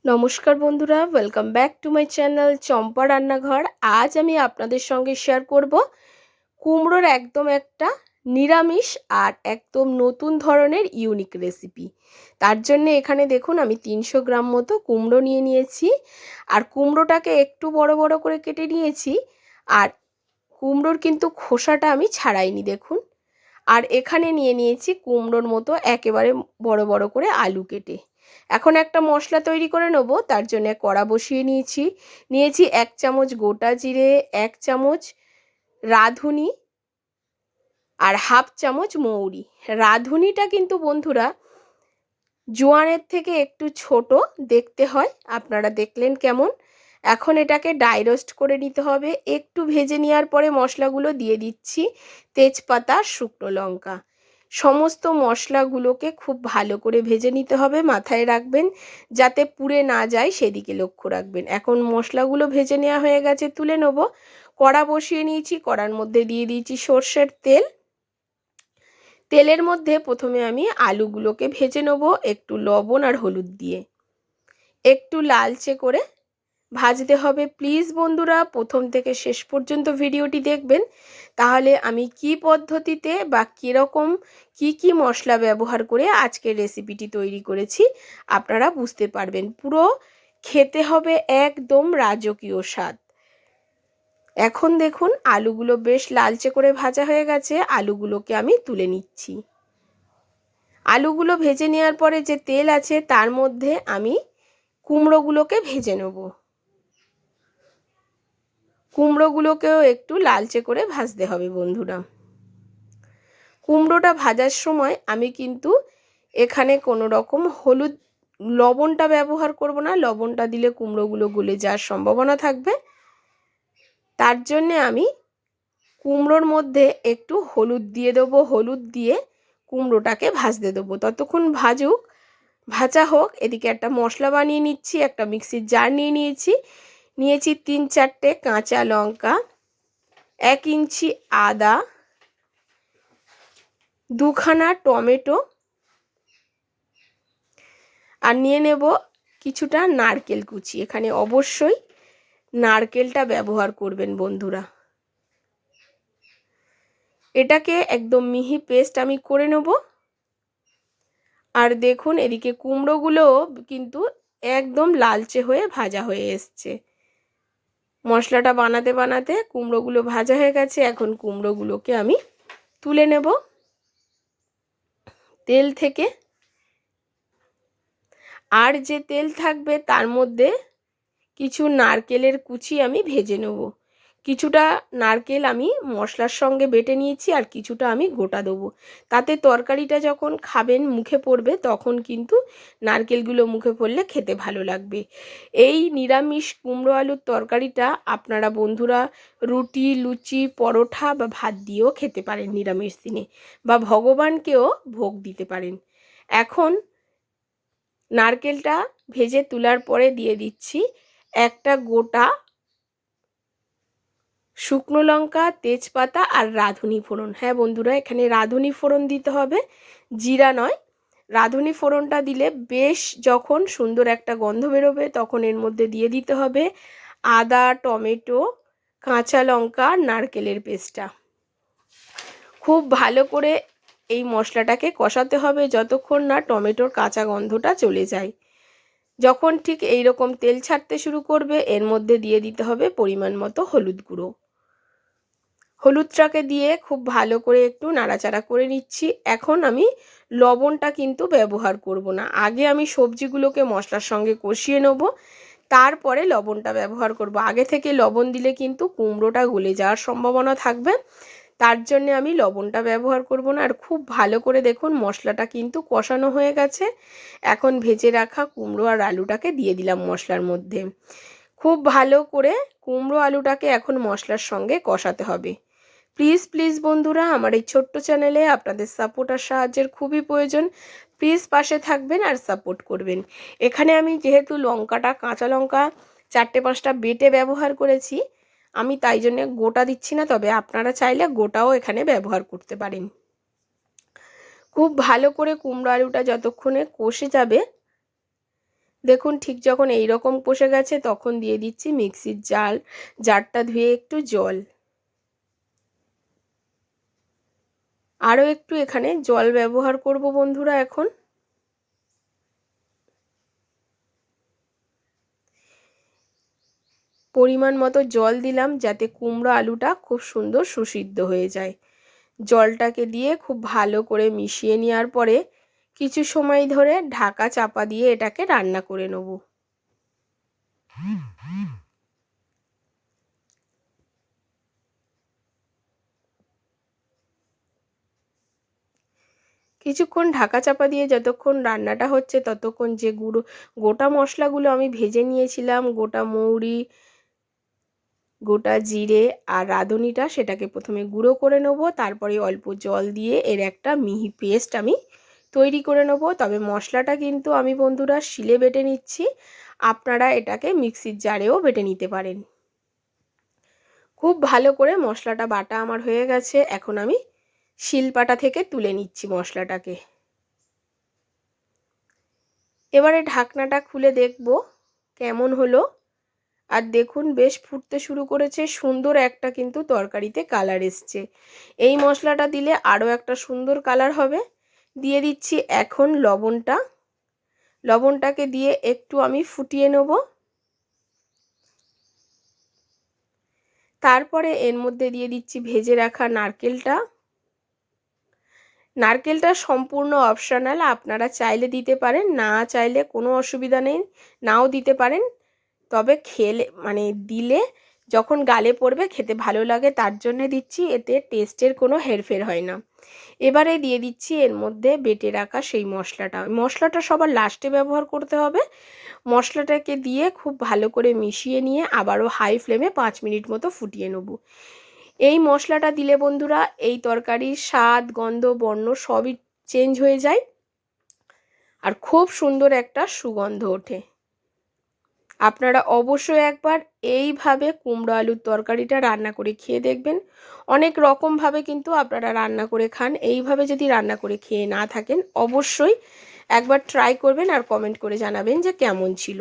নমস্কার বন্ধুরা, welcome back to my channel Champa Rannaghar. আজ আমি আপনাদের সঙ্গে শেয়ার করব কুমড়োর একদম একটা নিরামিষ আর একদম নতুন ধরনের ইউনিক রেসিপি। তার জন্য এখানে দেখুন আমি 300 গ্রাম মতো কুমড়ো নিয়ে নিয়েছি। আর কুমড়োটাকে একটু বড় বড় করে কেটে নিয়েছি। আর কুমড়োর কিন্তু খোসাটা আমি ছাড়াইনি দেখুন। আর এখানে নিয়ে নিয়েছি কুমড়োর মতো একেবারে বড় বড় করে আলু কেটে। এখন একটা মশলা তৈরি করে নেব। তার জন্য কড়া বসিয়ে নিয়েছি 1 চামচ গোটা জিরে, 1 চামচ রাঁধুনি আর হাফ চামচ মৌরি। রাঁধুনিটা কিন্তু বন্ধুরা জোয়ানের থেকে একটু ছোট দেখতে হয়, আপনারা দেখলেন কেমন। এখন এটাকে ড্রাই রোস্ট করে নিতে হবে। একটু ভেজে নেওয়ার পরে মশলাগুলো দিয়ে দিচ্ছি তেজপাতা, শুকনো লঙ্কা। সমস্ত মশলাগুলোকে খুব ভালো করে ভেজে নিতে হবে, মাথায় রাখবেন যাতে পুড়ে না যায় সেদিকে লক্ষ্য রাখবেন। এখন মশলাগুলো ভেজে নেওয়া হয়ে গেছে, তুলে নেব। কড়া বসিয়ে নিয়েছি, কড়ার মধ্যে দিয়ে দিয়েছি সর্ষের তেল। তেলের মধ্যে প্রথমে আমি আলুগুলোকে ভেজে নেব একটু লবণ আর হলুদ দিয়ে। একটু লালচে করে ভাজতে হবে। প্লিজ বন্ধুরা প্রথম থেকে শেষ পর্যন্ত ভিডিওটি দেখবেন, তাহলে আমি কি পদ্ধতিতে বা কীরকম কি মশলা ব্যবহার করে আজকের রেসিপিটি তৈরি করেছি আপনারা বুঝতে পারবেন। পুরো খেতে হবে একদম রাজকীয় স্বাদ। এখন দেখুন আলুগুলো বেশ লালচে করে ভাজা হয়ে গেছে, আলুগুলোকে আমি তুলে নিচ্ছি। আলুগুলো ভেজে নেওয়ার পরে যে তেল আছে তার মধ্যে আমি কুমড়োগুলোকে ভেজে নেব। কুমড়োগুলোকেও একটু লালচে করে ভাজতে হবে বন্ধুরা। কুমড়োটা ভাজার সময় আমি কিন্তু এখানে কোনো রকম লবণটা ব্যবহার করব না। লবণটা দিলে কুমড়োগুলো গলে যাওয়ার সম্ভাবনা থাকবে। তার জন্যে আমি কুমড়োর মধ্যে একটু হলুদ দিয়ে দেবো। হলুদ দিয়ে কুমড়োটাকে ভাজতে দেবো। ততক্ষণ ভাজা হোক। এদিকে একটা মশলা বানিয়ে নিচ্ছি। একটা মিক্সির জার নিয়েছি 3-4টে কাঁচা লঙ্কা, 1 ইঞ্চি আদা, 2খানা টমেটো আর নিয়ে নেব কিছুটা নারকেল কুচি। এখানে অবশ্যই নারকেলটা ব্যবহার করবেন বন্ধুরা। এটাকে একদম মিহি পেস্ট আমি করে নেব। আর দেখুন এদিকে কুমড়োগুলো কিন্তু একদম লালচে হয়ে ভাজা হয়ে এসছে। মশলাটা বানাতে বানাতে কুমড়োগুলো ভাজা হয়ে গেছে। এখন কুমড়োগুলোকে আমি তুলে নেব তেল থেকে। আর যে তেল থাকবে তার মধ্যে কিছু নারকেলের কুচি আমি ভেজে নেব। কিছুটা নারকেল আমি মশলার সঙ্গে বেটে নিয়েছি আর কিছুটা আমি গোটা দেবো। তাতে তরকারিটা যখন খাবেন মুখে পড়বে তখন কিন্তু নারকেলগুলো মুখে পড়লে খেতে ভালো লাগবে। এই নিরামিষ কুমড়ো আলুর তরকারিটা আপনারা বন্ধুরা রুটি, লুচি, পরোটা বা ভাত দিয়েও খেতে পারেন নিরামিষ দিনে, বা ভগবানকেও ভোগ দিতে পারেন। এখন নারকেলটা ভেজে তোলার পরে দিয়ে দিচ্ছি একটা গোটা শুকনো লঙ্কা, তেজপাতা আর রাঁধুনি ফোড়ন। হ্যাঁ বন্ধুরা, এখানে রাঁধুনি ফোড়ন দিতে হবে, জিরা নয়। রাঁধুনি ফোড়নটা দিলে বেশ যখন সুন্দর একটা গন্ধ বেরোবে তখন এর মধ্যে দিয়ে দিতে হবে আদা, টমেটো, কাঁচা লঙ্কা, নারকেলের পেস্টটা। খুব ভালো করে এই মশলাটাকে কষাতে হবে যতক্ষণ না টমেটোর কাঁচা গন্ধটা চলে যায়। যখন ঠিক এই রকম তেল ছাড়তে শুরু করবে এর মধ্যে দিয়ে দিতে হবে পরিমাণ মতো হলুদ গুঁড়ো। হলুদটাকে দিয়ে খুব ভালো করে একটু নাড়াচাড়া করে নিচ্ছি। এখন আমি লবণটা কিন্তু ব্যবহার করব না। আগে আমি সবজিগুলোকে মশলার সঙ্গে কষিয়ে নেব, তারপরে লবণটা ব্যবহার করব। আগে থেকে লবণ দিলে কিন্তু কুমড়োটা গলে যাওয়ার সম্ভাবনা থাকবে, তার জন্য আমি লবণটা ব্যবহার করব না। আর খুব ভালো করে দেখুন মশলাটা কিন্তু কষানো হয়ে গেছে। এখন ভেজে রাখা কুমড়ো আর আলুটাকে দিয়ে দিলাম মশলার মধ্যে। খুব ভালো করে কুমড়ো আলুটাকে এখন মশলার সঙ্গে কষাতে হবে। প্লিজ প্লিজ বন্ধুরা আমার এই ছোট্ট চ্যানেলে আপনাদের সাপোর্ট আর সাহায্যের খুবই প্রয়োজন। প্লিজ পাশে থাকবেন আর সাপোর্ট করবেন। এখানে আমি যেহেতু লঙ্কাটা কাঁচা লঙ্কা 4-5টা বেটে ব্যবহার করেছি, আমি তাই জন্য গোটা দিচ্ছি না, তবে আপনারা চাইলে গোটাও এখানে ব্যবহার করতে পারেন। খুব ভালো করে কুমড়ো আলুটা যতক্ষণে কষে যাবে দেখুন ঠিক যখন এই রকম কষে গেছে তখন দিয়ে দিচ্ছি মিক্সির জারটা ধুয়ে একটু জল। আরও একটু এখানে জল ব্যবহার করব বন্ধুরা। এখন পরিমাণ মতো জল দিলাম যাতে কুমড়ো আলুটা খুব সুন্দর সুসিদ্ধ হয়ে যায়। জলটাকে দিয়ে খুব ভালো করে মিশিয়ে নেওয়ার পরে কিছু সময় ধরে ঢাকা চাপা দিয়ে এটাকে রান্না করে নেব। কিছুক্ষণ ঢাকা চাপা দিয়ে যতক্ষণ রান্নাটা হচ্ছে ততক্ষণ যে গোটা মশলাগুলো আমি ভেজে নিয়েছিলাম, গোটা মৌরি, গোটা জিরে আর রাঁধুনিটা, সেটাকে প্রথমে গুঁড়ো করে নেব। তারপরে অল্প জল দিয়ে এর একটা মিহি পেস্ট আমি তৈরি করে নেব। তবে মশলাটা কিন্তু আমি বন্ধুরা শিলে বেটে নিচ্ছি, আপনারা এটাকে মিক্সির জারেও বেটে নিতে পারেন। খুব ভালো করে মশলাটা বাটা আমার হয়ে গেছে। এখন আমি শিলপাটা থেকে তুলে নিচ্ছি মশলাটাকে। এবারে ঢাকনাটা খুলে দেখব কেমন হলো। আর দেখুন বেশ ফুটতে শুরু করেছে, সুন্দর একটা কিন্তু তরকারিতে কালার এসছে। এই মশলাটা দিলে আরও একটা সুন্দর কালার হবে। দিয়ে দিচ্ছি এখন লবণটাকে দিয়ে একটু আমি ফুটিয়ে নেব। তারপরে এর মধ্যে দিয়ে দিচ্ছি ভেজে রাখা নারকেলটা সম্পূর্ণ অপশনাল, আপনারা চাইলে দিতে পারেন, না চাইলে কোনো অসুবিধা নেই, নাও দিতে পারেন। তবে দিলে যখন গালে পড়বে খেতে ভালো লাগে, তার জন্য দিচ্ছি, এতে টেস্টের কোনো হেরফের হয় না। এবারে দিয়ে দিচ্ছি এর মধ্যে বেটে রাখা সেই মশলাটা সবার লাস্টে ব্যবহার করতে হবে। মশলাটাকে দিয়ে খুব ভালো করে মিশিয়ে নিয়ে আবারও হাই ফ্লেমে 5 মিনিট মতো ফুটিয়ে নেব। এই মশলাটা দিলে বন্ধুরা এই তরকারির স্বাদ, গন্ধ, বর্ণ সবই চেঞ্জ হয়ে যায় আর খুব সুন্দর একটা সুগন্ধ ওঠে। আপনারা অবশ্যই একবার এইভাবে কুমড়ো আলুর তরকারিটা রান্না করে খেয়ে দেখবেন। অনেক রকমভাবে কিন্তু আপনারা রান্না করে খান, এইভাবে যদি রান্না করে খেয়ে না থাকেন অবশ্যই একবার ট্রাই করবেন আর কমেন্ট করে জানাবেন যে কেমন ছিল।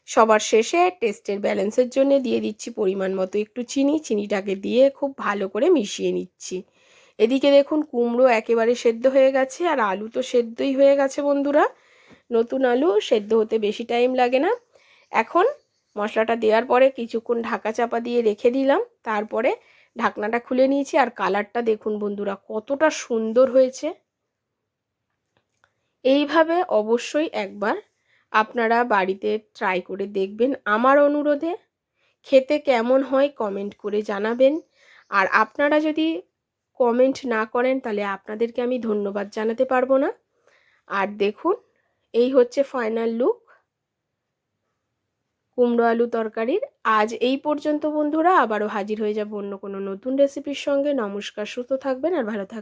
সবার শেষে টেস্টের ব্যালেন্সের জন্য দিয়ে দিচ্ছি পরিমাণ মতো একটু চিনিটাকে দিয়ে খুব ভালো করে মিশিয়ে নিচ্ছি। এদিকে দেখুন কুমড়ো একেবারে সেদ্ধ হয়ে গেছে আর আলু তো সেদ্ধই হয়ে গেছে বন্ধুরা। নতুন আলু সেদ্ধ হতে বেশি টাইম লাগে না। এখন মশলাটা দেওয়ার পরে কিছুক্ষণ ঢাকা চাপা দিয়ে রেখে দিলাম, তারপরে ঢাকনাটা খুলে নিয়েছি আর কালারটা দেখুন বন্ধুরা কতটা সুন্দর হয়েছে। এইভাবে অবশ্যই একবার আপনারা বাড়িতে ট্রাই করে দেখবেন আমার অনুরোধে। খেতে কেমন হয় কমেন্ট করে জানাবেন। আর আপনারা যদি কমেন্ট না করেন তাহলে আপনাদেরকে আমি ধন্যবাদ জানাতে পারবো না। আর দেখুন এই হচ্ছে ফাইনাল লুক কুমড়ো আলু তরকারির। আজ এই পর্যন্ত বন্ধুরা, আবারও হাজির হয়ে যাব অন্য কোনো নতুন রেসিপির সঙ্গে। নমস্কার, সুস্থ থাকবেন আর ভালো থাকবেন।